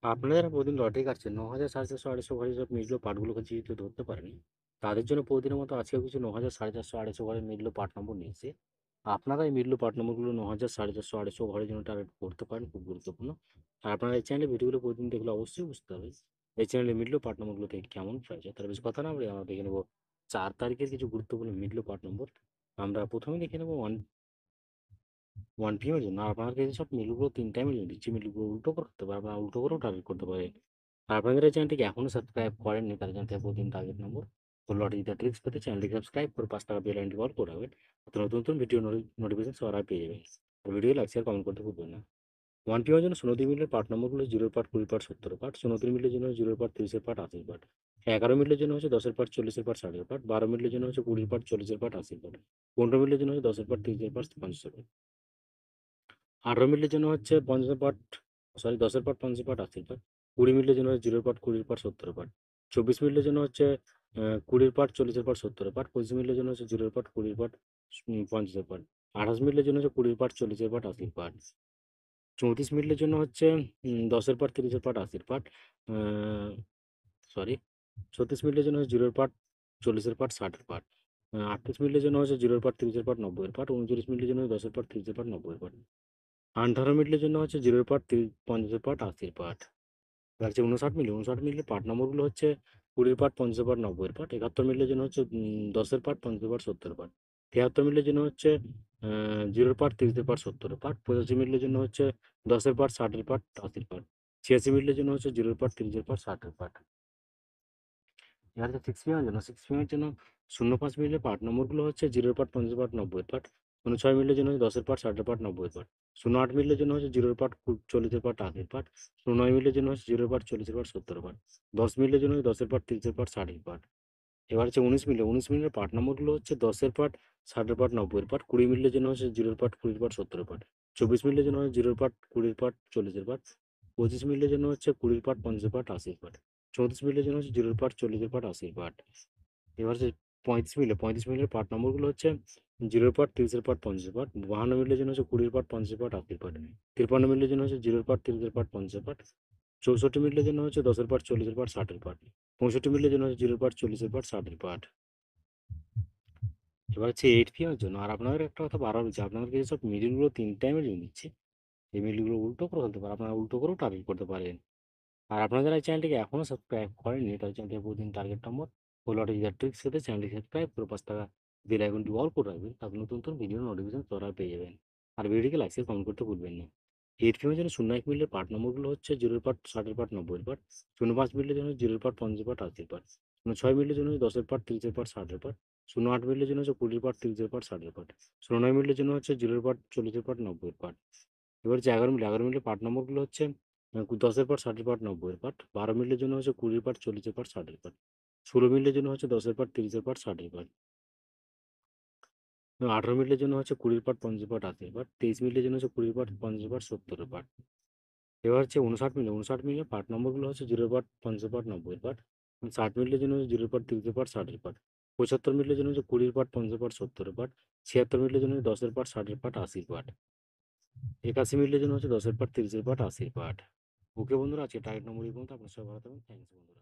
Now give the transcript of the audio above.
আপনারা যারা প্রতিদিন লটারি কাটছেন ৯,০০০, ৪,৪০০, ২৫০ ঘরের সব মিডল পার্টগুলোকে যেহেতু ধরতে পারেনি, তাদের জন্য প্রতিদিনের মতো আজকেও কিছু ৯,০০০, ৪,৪০০, ২৫০ ঘরের মিডল পার্ট নম্বর নিয়েছি। আপনারা এই মিডল পার্ট নম্বরগুলো ৯,০০০, ৪,৪০০, ২৫০ ঘরের জন্য টার্গেট করতে পারেন, খুব গুরুত্বপূর্ণ। আর আপনারা এই চ্যানেলে ভিডিওগুলো প্রতিদিন দেখলে অবশ্যই বুঝতে হবে এই চ্যানেলে মিডল পার্ট নম্বরগুলো থেকে কেমন প্রাইস হয়। তার বেশি কথা না বলে আমরা দেখে নেব ৪ তারিখের কিছু গুরুত্বপূর্ণ মিডল পার্ট নম্বর। আমরা প্রথমে দেখে নেব 1 PM এর জন্য। আর আপনার কাছে সব মিলগুলো ৩ টাইমে দিচ্ছি। মিলগুলো উল্টো করতে পারেন, আপনারা উল্টো করেও টার্গেট করতে পারেন। আর আপনাদের এই চ্যানেলটিকে এখনো সাবস্ক্রাইব করেননি, তাদের জন্য প্রতিদিন টার্গেট নম্বর ও লটারিতে ট্রিক্স পেতে চ্যানেলটিকে সাবস্ক্রাইব করে ৫ টাকা বেল আইকনটি অল করে রাখবেন। তো নতুন নতুন ভিডিও নোটিফিকেশন সবার আগে পেয়ে যাবেন। তো ভিডিও লাইক শেয়ার কমেন্ট করতে ভুলবেন না। 1 PM এর জন্য ১৬ মিনিটের পার্ট নম্বরগুলো 0 পার্ট, 20 পার্ট, 70 পার্ট। ১৬ মিনিটের জন্য 0 পার্ট, 30 পার্ট, 80 পার্ট। ১১ মিনিটের জন্য হচ্ছে 10 পার্ট, 40 পার্ট, 60 পার্ট। ১২ মিনিটের জন্য হচ্ছে 20 পার্ট, 40 পার্ট, 80 পার্ট। ১৫ মিনিটের জন্য হচ্ছে 10 পার্ট, 30 পার্ট, 50 পার্ট। ১৮ মিনিটের জন্য হচ্ছে ৫০ part, sorry ১০ part, ৫০ part, ৮০ part. ২০ মিনিটের জন্য হচ্ছে 0 পার্ট, ২০ পার্ট, ৭০ পার্ট। ২৪ মিনিটের জন্য হচ্ছে ২০ পার্ট, ৪০ পার্ট, ৭০ পার্ট। ২৫ মিনিটের জন্য হচ্ছে 0 পার্ট, ২০ পার্ট, ৫০ পার্ট। ২৮ মিনিটের জন্য হচ্ছে ২০ পার্ট, ৪০ পার্ট, ৮০ পার্ট। ৩৪ মিনিটের জন্য হচ্ছে ১০ পার্ট, ৩০ পার্ট, ৮০ পার্ট। আ সরি ৩৬ মিনিটের জন্য হচ্ছে 0 পার্ট, ৪০ পার্ট, ৬০ পার্ট। ৩৮ মিনিটের জন্য হচ্ছে 0 পার্ট, ৩০ পার্ট, ৯০ পার্ট। ৩৯ মিনিটের জন্য ১০ পার্ট, ৩০ পার্ট, ৯০ পার্ট। ১৮ মিনিটের জন্য হচ্ছে 0 পার্ট, ৫০ পার্ট, ৮০ পার্ট। এবার হচ্ছে ৫৯ মিনিটের পার্ট নম্বরগুলো হচ্ছে ২০ পার্ট, ৫০ পার্ট, ৯০ পার্ট। ৭১ মিনিটের জন্য হচ্ছে ১০ পার্ট, ৫০ পার্ট, ৭০ পার্ট। ৭৩ মিনিটের জন্য হচ্ছে 0 পার্ট, ৩০ পার্ট, ৭০ পার্ট। ৮৫ মিনিটের জন্য হচ্ছে ১০ পার্ট, ৬০ পার্ট, ৮০ পার্ট। ৮৬ মিনিটের জন্য হচ্ছে 0 পার্ট, ৩০ পার্ট, ৬০ পার্ট। এবার হচ্ছে 6 PM এর জন্য 6 PM এর জন্য ০৫ মিনিটের পার্ট নম্বরগুলো হচ্ছে 0 পার্ট, ৫০ পার্ট, ৯০ পার্ট। ০৬ মিনিটের জন্য হচ্ছে ১০ পার্ট, ৬০ পার্ট, ৯০ পার্ট। ০৮ মিনিটের জন্য হচ্ছে 0 পার্ট, ৪০ পার্ট, ৮০ পার্ট। ০৯ মিনিটের জন্য হচ্ছে 0 পার্ট, ৪০ পার্ট, ৭০ পার্ট। ১০ মিনিটের জন্য ১০ পার্ট, ৩০ পার্ট, ৬০ পার্ট। এবার হচ্ছে ১৯ মিনিটের পার্ট নম্বরগুলো হচ্ছে ১০ পার্ট, ৬০ পার্ট, ৯০ পার্ট। ২০ মিনিটের জন্য হচ্ছে 0 পার্ট, ২০ পার্ট, ৭০ পার্ট। ২৪ মিনিটের জন্য হচ্ছে ০ পার্ট, ২০ পার্ট, ৪০ পার্ট। ২৫ মিনিটের জন্য হচ্ছে ২০ পার্ট, ৫০ পার্ট, ৮০ পার্ট। ৩৪ মিনিটের জন্য হচ্ছে ০ পার্ট, ৪০ পার্ট, ৮০ পার্ট। এবার হচ্ছে ৩৫ মিনিটের পার্ট নম্বরগুলো হচ্ছে 0 পার্ট, ৩০ পার্ট, ৫০ পার্ট। ৫২ মিনিটের জন্য হচ্ছে ২০ পার্ট, ৫০ পার্ট, ৮০ পার্ট। ৫৩ মিনিটের জন্য হচ্ছে 0 পার্ট, ৩০ পার্ট, ৫০ পার্ট। ৬৪ মিনিটের জন্য হচ্ছে ১০ পার্ট, ৪০ পার্ট, ৬০ পার্ট। ৬৫ মিনিটের জন্য হচ্ছে 0 পার্ট, ৪০ পার্ট, ৬০ পার্ট। এবার হচ্ছে 8 PM এর জন্য। আর আপনাদের একটা কথা বারবার বলছি, আপনাদেরকে যেসব মিডলগুলো ৩ টাইমের জন্য দিচ্ছি, এই মিডলগুলো উল্টো করে ফেলতে পারেন। আপনারা উল্টো করেও টার্গেট করতে পারেন। আর আপনারা যারা এই চ্যানেলটিকে এখনো সাবস্ক্রাইব করেননি, তাদের চ্যানেলটিকে প্রতিদিন টার্গেট নম্বর ও লটারি ট্রিক্স পেতে চ্যানেলটি সাবস্ক্রাইব করে ৫ টাকা বেল আইকনটি অল করে রাখবেন। তারপর নতুন নতুন ভিডিও নোটিফিকেশন সবার আগে পেয়ে যাবেন। আর ভিডিওটিকে লাইক শেয়ার কমেন্ট করতে ভুলবেন না। 8 PM এর জন্য ০১ মিনিটের পার্ট নম্বরগুলো হচ্ছে 0 পার্ট, ৬০ পার্ট, ৯০ পার্ট। ০৫ মিনিটের জন্য 0 পার্ট, ৫০ পার্ট, ৮০ পার্ট। ০৬ মিনিটের জন্য ১০ পার্ট, ৩০ পার্ট, ৬০ পার্ট। ০৮ মিনিটের জন্য হচ্ছে ২০ পার্ট, ৩০ পার্ট, ৬০ পার্ট। ০৯ মিনিটের জন্য হচ্ছে 0 পার্ট, ৪০ পার্ট, ৯০ পার্ট। এবার হচ্ছে ১১ মিনিটের পার্ট নম্বরগুলো হচ্ছে ১০ পার্ট, ৬০ পার্ট, ৯০ পার্ট। ১২ মিনিটের জন্য হচ্ছে ২০ পার্ট, ৪০ পার্ট, ৬০ পার্ট। ১৬ মিনিটের জন্য হচ্ছে ১০ পার্ট, ৩০ পার্ট, ৬০ পার্ট। ১৮ মিনিটের জন্য হচ্ছে ২০ পার্ট, ৫০ পার্ট, ৮০ পার্ট। ২৩ মিনিটের জন্য হচ্ছে ২০ পার্ট, ৫০ পার্ট, ৭০ পার্ট। এবার হচ্ছে ৫৯ মিনিটের পার্ট নম্বরগুলো হচ্ছে 0 পার্ট, ৫০ পার্ট, ৯০ পার্ট। ৬০ মিনিটের জন্য হচ্ছে 0 পার্ট, ৩০ পার্ট, ৬০ পার্ট। ৭৫ মিনিটের জন্য হচ্ছে ২০ পার্ট, ৫০ পার্ট, ৭০ পার্ট। ৭৬ মিনিটের জন্য ১০ পার্ট, ৬০ পার্ট, ৮০ পার্ট। ৮১ মিনিটের জন্য হচ্ছে ১০ পার্ট, ৩০ পার্ট, ৮০ পার্ট। ওকে বন্ধুরা, আজকে টার্গেট নম্বর এই পর্যন্ত। আপনার সবাই ভালো থাকবেন। থ্যাংকস বন্ধুরা।